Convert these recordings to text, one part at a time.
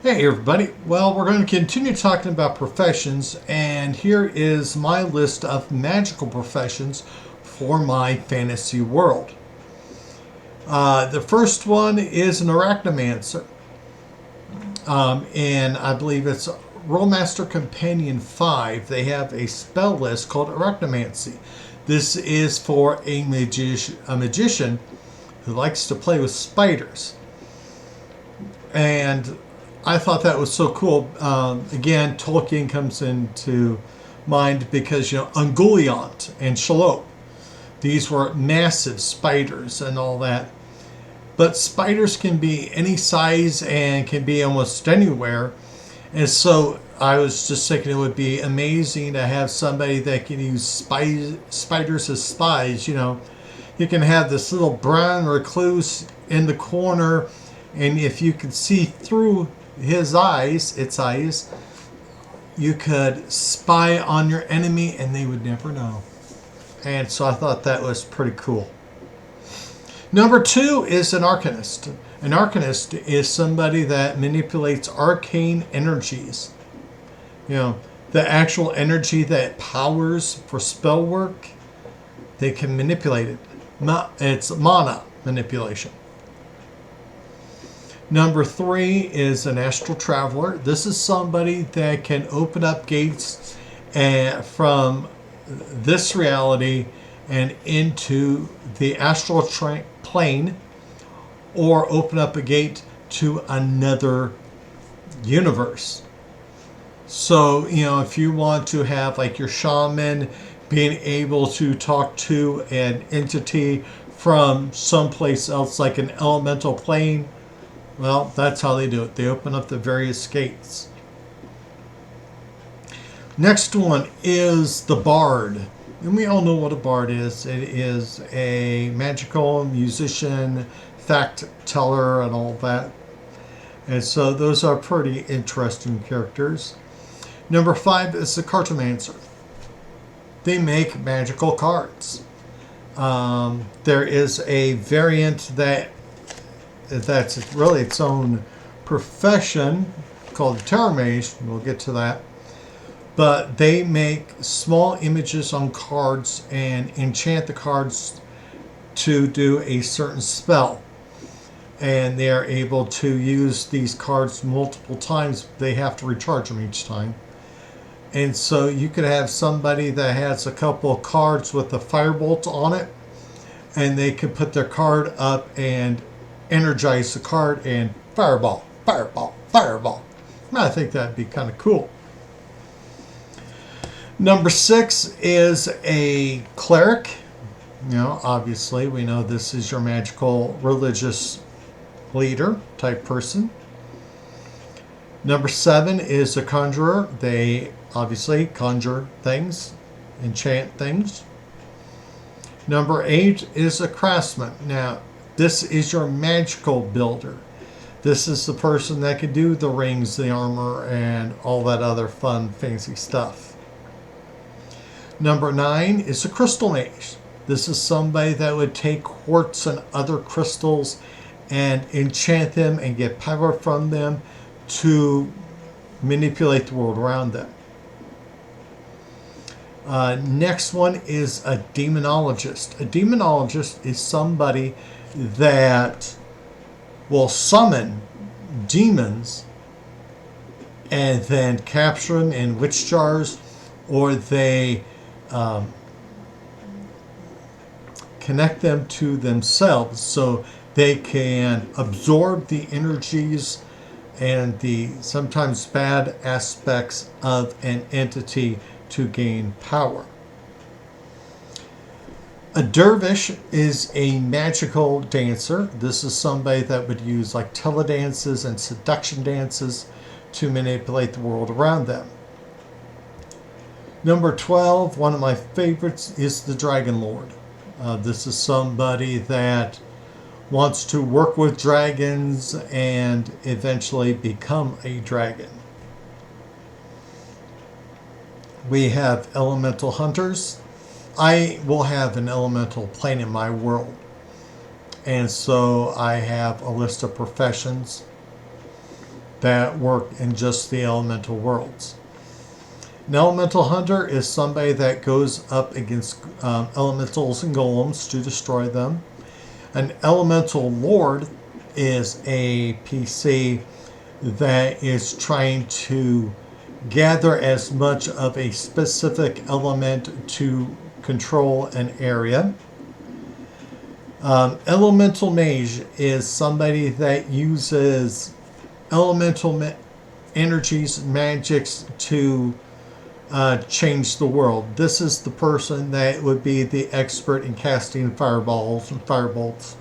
Hey everybody. Well, we're going to continue talking about professions, and here is my list of magical professions for my fantasy world. The first one is an arachnomancer, and I believe it's Rolemaster Companion 5. They have a spell list called Arachnomancy. This is for a magician who likes to play with spiders. And I thought that was so cool. Again, Tolkien comes into mind because, Ungoliant and Shelob, these were massive spiders and all that. But spiders can be any size and can be almost anywhere. And so I was just thinking it would be amazing to have somebody that can use spiders as spies. You can have this little brown recluse in the corner, and if you could see through its eyes, you could spy on your enemy and they would never know. And so I thought that was pretty cool. Number 2 is an arcanist. An arcanist is somebody that manipulates arcane energies. The actual energy that powers for spell work, they can manipulate it. It's mana manipulation. Number 3 is an astral traveler. This is somebody that can open up gates from this reality and into the astral plane, or open up a gate to another universe. So, if you want to have like your shaman being able to talk to an entity from someplace else, like an elemental plane, well, that's how they do it. They open up the various gates. Next one is the bard. And we all know what a bard is. It is a magical musician, fact teller, and all that. And so those are pretty interesting characters. Number 5 is the cartomancer. They make magical cards. There is a variant that's really its own profession called tarot mage. We'll get to that. But they make small images on cards and enchant the cards to do a certain spell. And they are able to use these cards multiple times. They have to recharge them each time. And so you could have somebody that has a couple of cards with a firebolt on it, and they could put their card up and energize the card and fireball, fireball, fireball. I think that'd be kind of cool. Number 6 is a cleric. Obviously we know this is your magical religious leader type person. Number 7 is a conjurer. They obviously conjure things, enchant things. Number 8 is a craftsman. Now, this is your magical builder. This is the person that can do the rings, the armor, and all that other fun, fancy stuff. Number 9 is a crystal mage. This is somebody that would take quartz and other crystals and enchant them and get power from them to manipulate the world around them. Next one is a demonologist. A demonologist is somebody that will summon demons and then capture them in witch jars, or they connect them to themselves so they can absorb the energies and the sometimes bad aspects of an entity to gain power. A dervish is a magical dancer. This is somebody that would use like teledances and seduction dances to manipulate the world around them. Number 12, one of my favorites, is the Dragon Lord. This is somebody that wants to work with dragons and eventually become a dragon. We have elemental hunters. I will have an elemental plane in my world. And so I have a list of professions. that work in just the elemental worlds. An elemental hunter is somebody that goes up against elementals and golems to destroy them. An elemental lord is a PC that is trying to gather as much of a specific element to control an area. Elemental mage is somebody that uses elemental energies, magics to change the world. This is the person that would be the expert in casting fireballs and firebolts.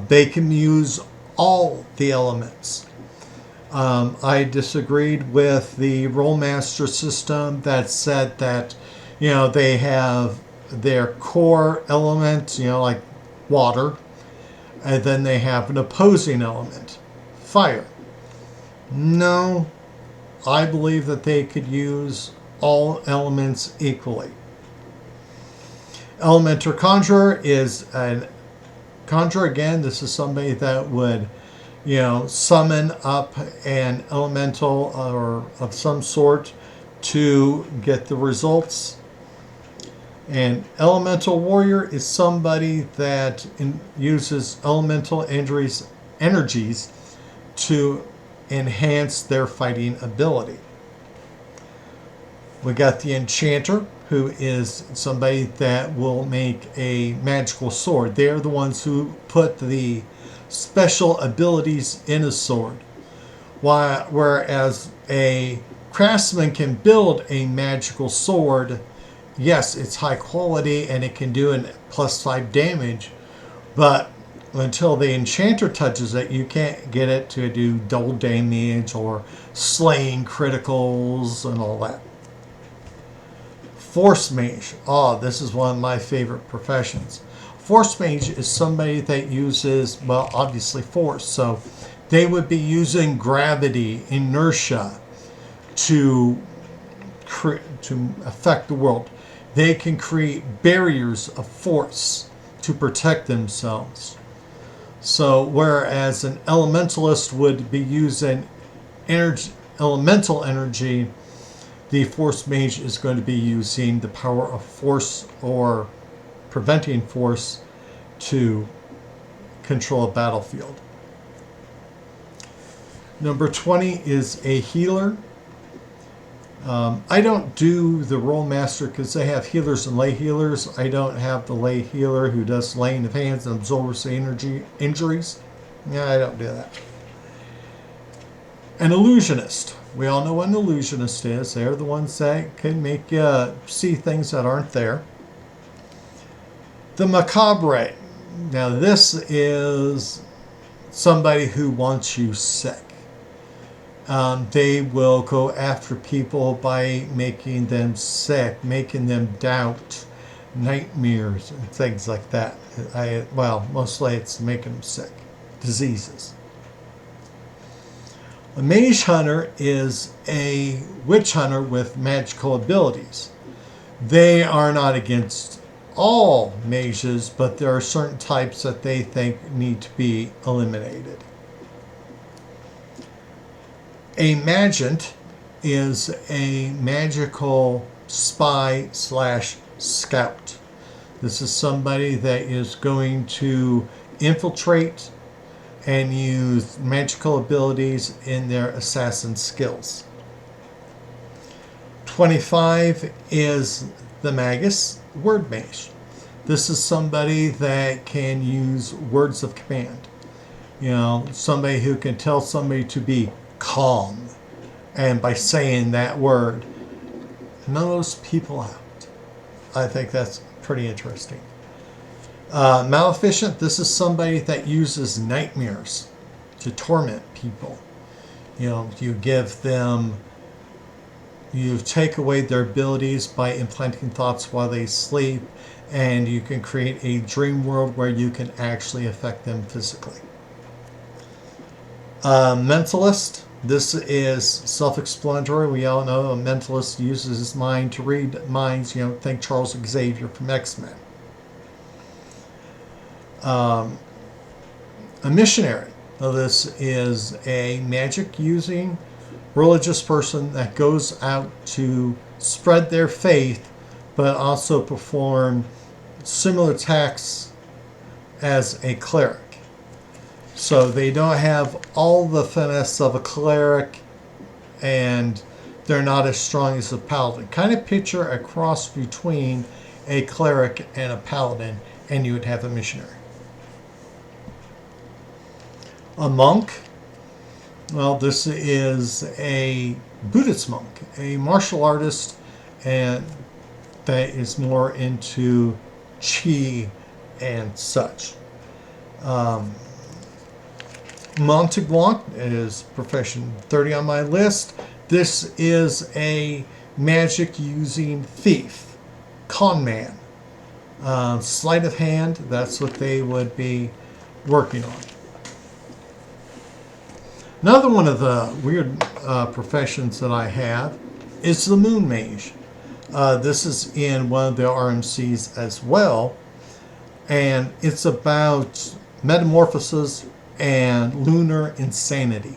They can use all the elements. I disagreed with the Rolemaster system that said that, they have their core element, like water, and then they have an opposing element, fire. No, I believe that they could use all elements equally. Elemental conjurer is an conjurer. Again, this is somebody that would summon up an elemental or of some sort to get the results. And elemental warrior is somebody that uses elemental energies to enhance their fighting ability. We got the enchanter, who is somebody that will make a magical sword. They're the ones who put the special abilities in a sword. Whereas a craftsman can build a magical sword. Yes, it's high quality and it can do an +5 damage, but until the enchanter touches it, you can't get it to do double damage or slaying criticals and all that. Force mage. Oh, this is one of my favorite professions. Force mage is somebody that uses, well, obviously force. So they would be using gravity, inertia to affect the world. They can create barriers of force to protect themselves. So whereas an elementalist would be using elemental energy, the force mage is going to be using the power of force or preventing force to control a battlefield. Number 20 is a healer. I don't do the Rolemaster because they have healers and lay healers. I don't have the lay healer who does laying of hands and absorbs the injuries. Yeah, I don't do that. An illusionist. We all know what an illusionist is. They're the ones that can make you see things that aren't there. The macabre. Now this is somebody who wants you sick. They will go after people by making them sick, making them doubt, nightmares, and things like that. Mostly it's making them sick. Diseases. A mage hunter is a witch hunter with magical abilities. They are not against all mages, but there are certain types that they think need to be eliminated. A magent is a magical spy / scout. This is somebody that is going to infiltrate and use magical abilities in their assassin skills. 25 is the magus, word mage. This is somebody that can use words of command. Somebody who can tell somebody to be calm, and by saying that word, none of those people out. I think that's pretty interesting. Maleficent, this is somebody that uses nightmares to torment people. You give them, you take away their abilities by implanting thoughts while they sleep, and you can create a dream world where you can actually affect them physically. Mentalist, this is self-explanatory. We all know a mentalist uses his mind to read minds. Think Charles Xavier from X-Men. A missionary Now, this is a magic using religious person that goes out to spread their faith, but also perform similar tasks as a cleric. So they don't have all the finesse of a cleric, and they're not as strong as a paladin. Kind of picture a cross between a cleric and a paladin, and you would have a missionary. A monk, well, this is a Buddhist monk, a martial artist, and that is more into chi and such. Montauban is profession 30 on my list. This is a magic using thief, con man. Sleight of hand, that's what they would be working on. Another one of the weird professions that I have is the moon mage. This is in one of the RMCs as well, and it's about metamorphosis and lunar insanity.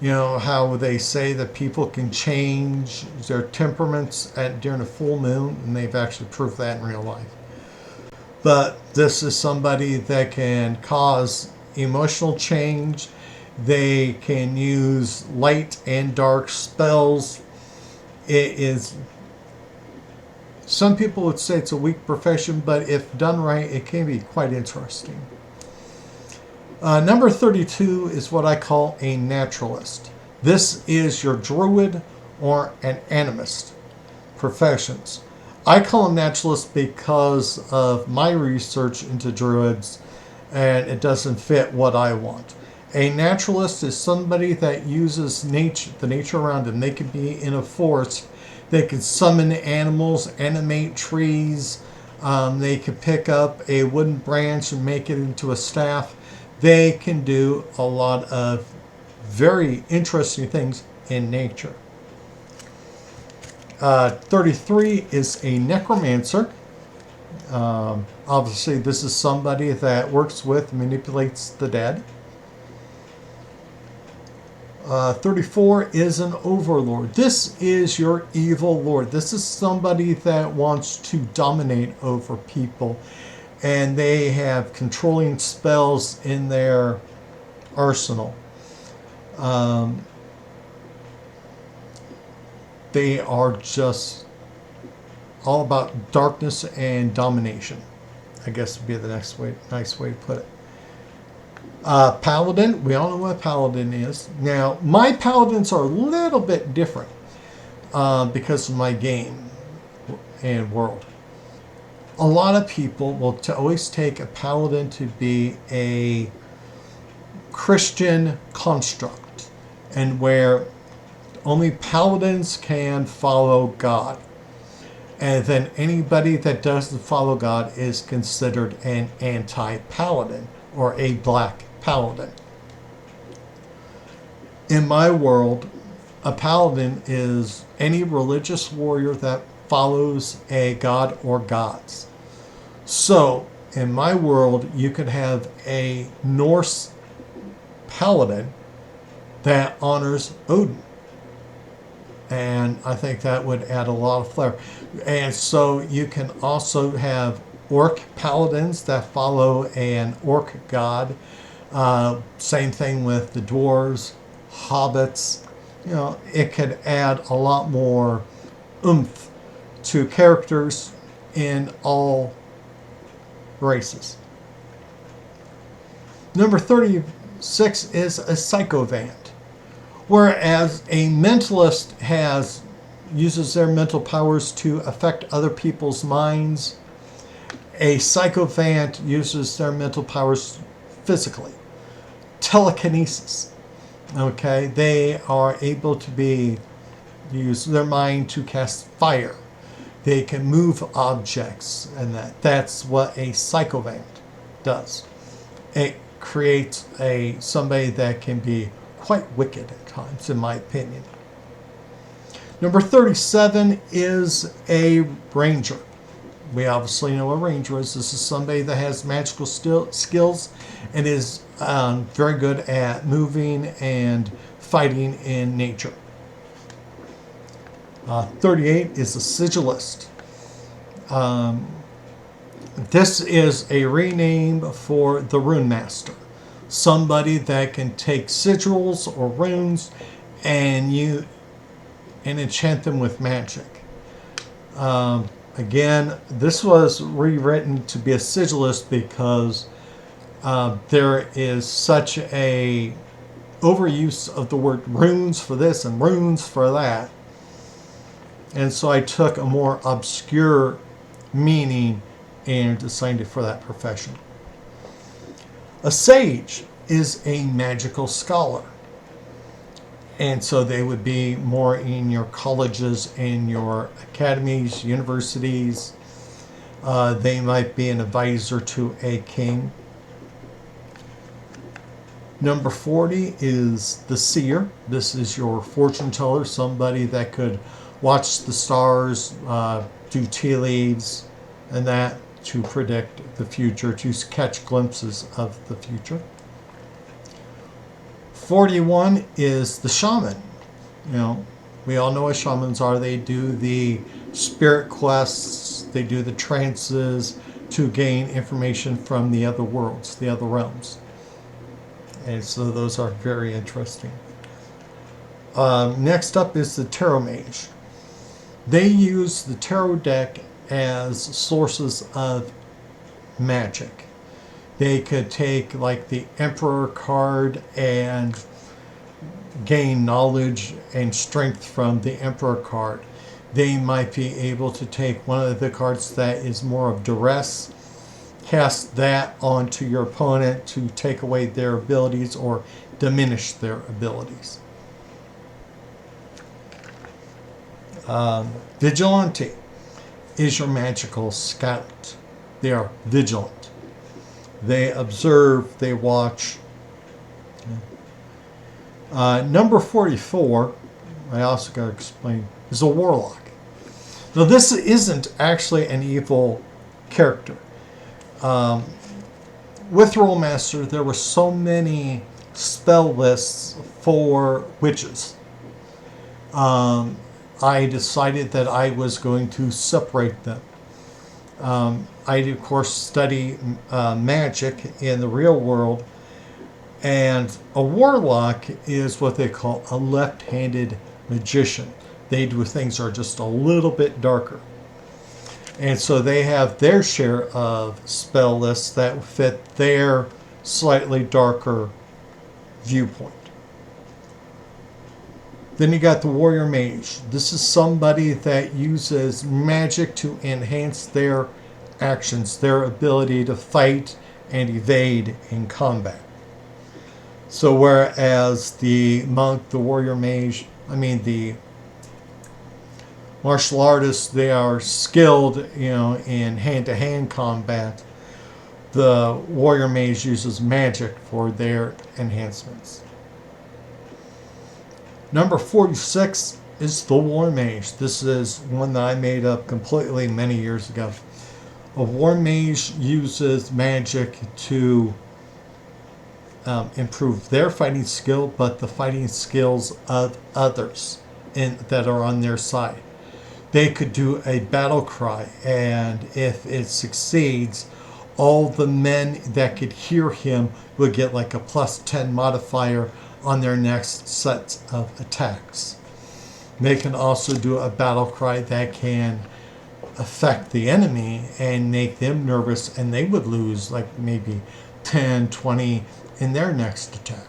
You know how they say that people can change their temperaments during a full moon, and they've actually proved that in real life. But this is somebody that can cause emotional change. They can use light and dark spells. It is, some people would say it's a weak profession, but if done right, it can be quite interesting. Number 32 is what I call a naturalist. This is your druid or an animist professions. I call them naturalists because of my research into druids, and it doesn't fit what I want. A naturalist is somebody that uses nature, the nature around them. They could be in a forest. They could summon animals, animate trees. They could pick up a wooden branch and make it into a staff. They can do a lot of very interesting things in nature. 33 is a necromancer. Obviously, this is somebody that works with, manipulates the dead. 34 is an overlord. This is your evil lord. This is somebody that wants to dominate over people, and they have controlling spells in their arsenal. They are just all about darkness and domination, I guess would be the nice way to put it. Paladin, we all know what a paladin is. Now, my paladins are a little bit different because of my game and world. A lot of people will always take a paladin to be a Christian construct, and where only paladins can follow God. And then anybody that doesn't follow God is considered an anti-paladin or a black paladin. In my world, a paladin is any religious warrior that follows a god or gods. So, in my world, you could have a Norse paladin that honors Odin. And I think that would add a lot of flair. And so you can also have orc paladins that follow an orc god. Same thing with the dwarves, hobbits. You know, it could add a lot more oomph to characters in all races. Number 36 is a sycophant. Whereas a mentalist uses their mental powers to affect other people's minds, a sycophant uses their mental powers physically. Telekinesis. Okay, they are able to use their mind to cast fire. They can move objects, and that's what a sycophant does. It creates somebody that can be quite wicked at times, in my opinion. Number 37 is a ranger. we obviously know a ranger is. This is somebody that has magical skills and is very good at moving and fighting in nature. 38 is a sigilist. This is a rename for the rune master. Somebody that can take sigils or runes and enchant them with magic. Again, this was rewritten to be a sigilist because there is such a overuse of the word runes for this and runes for that. And so I took a more obscure meaning and assigned it for that profession. A sage is a magical scholar. And so they would be more in your colleges and your academies, universities. They might be an advisor to a king. Number 40 is the seer. This is your fortune teller, somebody that could watch the stars, do tea leaves, and that to predict the future, to catch glimpses of the future. 41 is the shaman. We all know what shamans are. They do the spirit quests, they do the trances to gain information from the other worlds, the other realms. And so those are very interesting. Next up is the tarot mage. They use the tarot deck as sources of magic. They could take like the Emperor card and gain knowledge and strength from the Emperor card. They might be able to take one of the cards that is more of duress, cast that onto your opponent to take away their abilities or diminish their abilities. Vigilante is your magical scout. They are vigilant. They observe, they watch. Number 44, I also got to explain, is a warlock. Now this isn't actually an evil character. With Rolemaster, there were so many spell lists for witches. I decided that I was going to separate them. I, of course, study magic in the real world, and a warlock is what they call a left-handed magician. They do things that are just a little bit darker. And so they have their share of spell lists that fit their slightly darker viewpoint. Then you got the warrior mage. This is somebody that uses magic to enhance their actions, their ability to fight and evade in combat. So whereas the monk, the warrior mage, the martial artists, they are skilled, in hand-to-hand combat, the warrior mage uses magic for their enhancements. Number 46 is the war mage. This is one that I made up completely many years ago. A war mage uses magic to improve their fighting skill, but the fighting skills of others that are on their side. They could do a battle cry, and if it succeeds, all the men that could hear him will get like a +10 modifier on their next set of attacks. They can also do a battle cry that can affect the enemy and make them nervous, and they would lose like maybe 10, 20 in their next attack.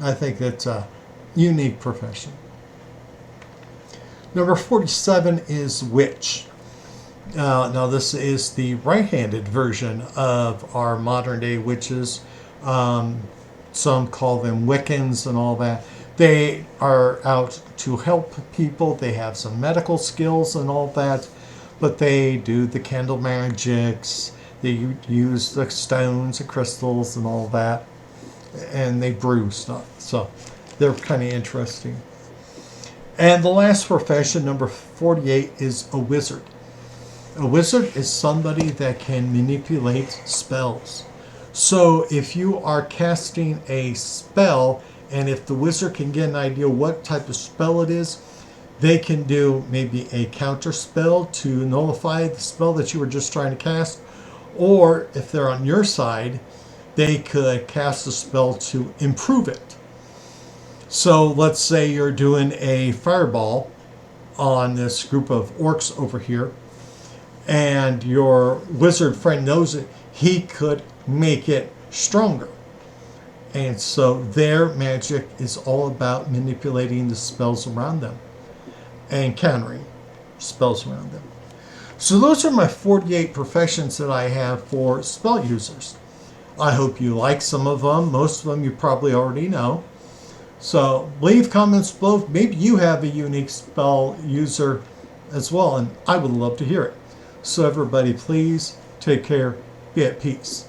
I think that's a unique profession. Number 47 is witch. Now this is the right-handed version of our modern day witches. Some call them Wiccans and all that. They are out to help people. They have some medical skills and all that, but they do the candle magics. They use the stones and crystals and all that, and they brew stuff. So they're kind of interesting. And the last profession, number 48, is a wizard. A wizard is somebody that can manipulate spells. So if you are casting a spell, and if the wizard can get an idea what type of spell it is, they can do maybe a counter spell to nullify the spell that you were just trying to cast. Or if they're on your side, they could cast a spell to improve it. So let's say you're doing a fireball on this group of orcs over here, and your wizard friend knows it. He could make it stronger. And so their magic is all about manipulating the spells around them and countering spells around them. So those are my 48 professions that I have for spell users. I hope you like some of them. Most of them you probably already know. So leave comments below. Maybe you have a unique spell user as well, and I would love to hear it. So everybody, please take care. Be at peace.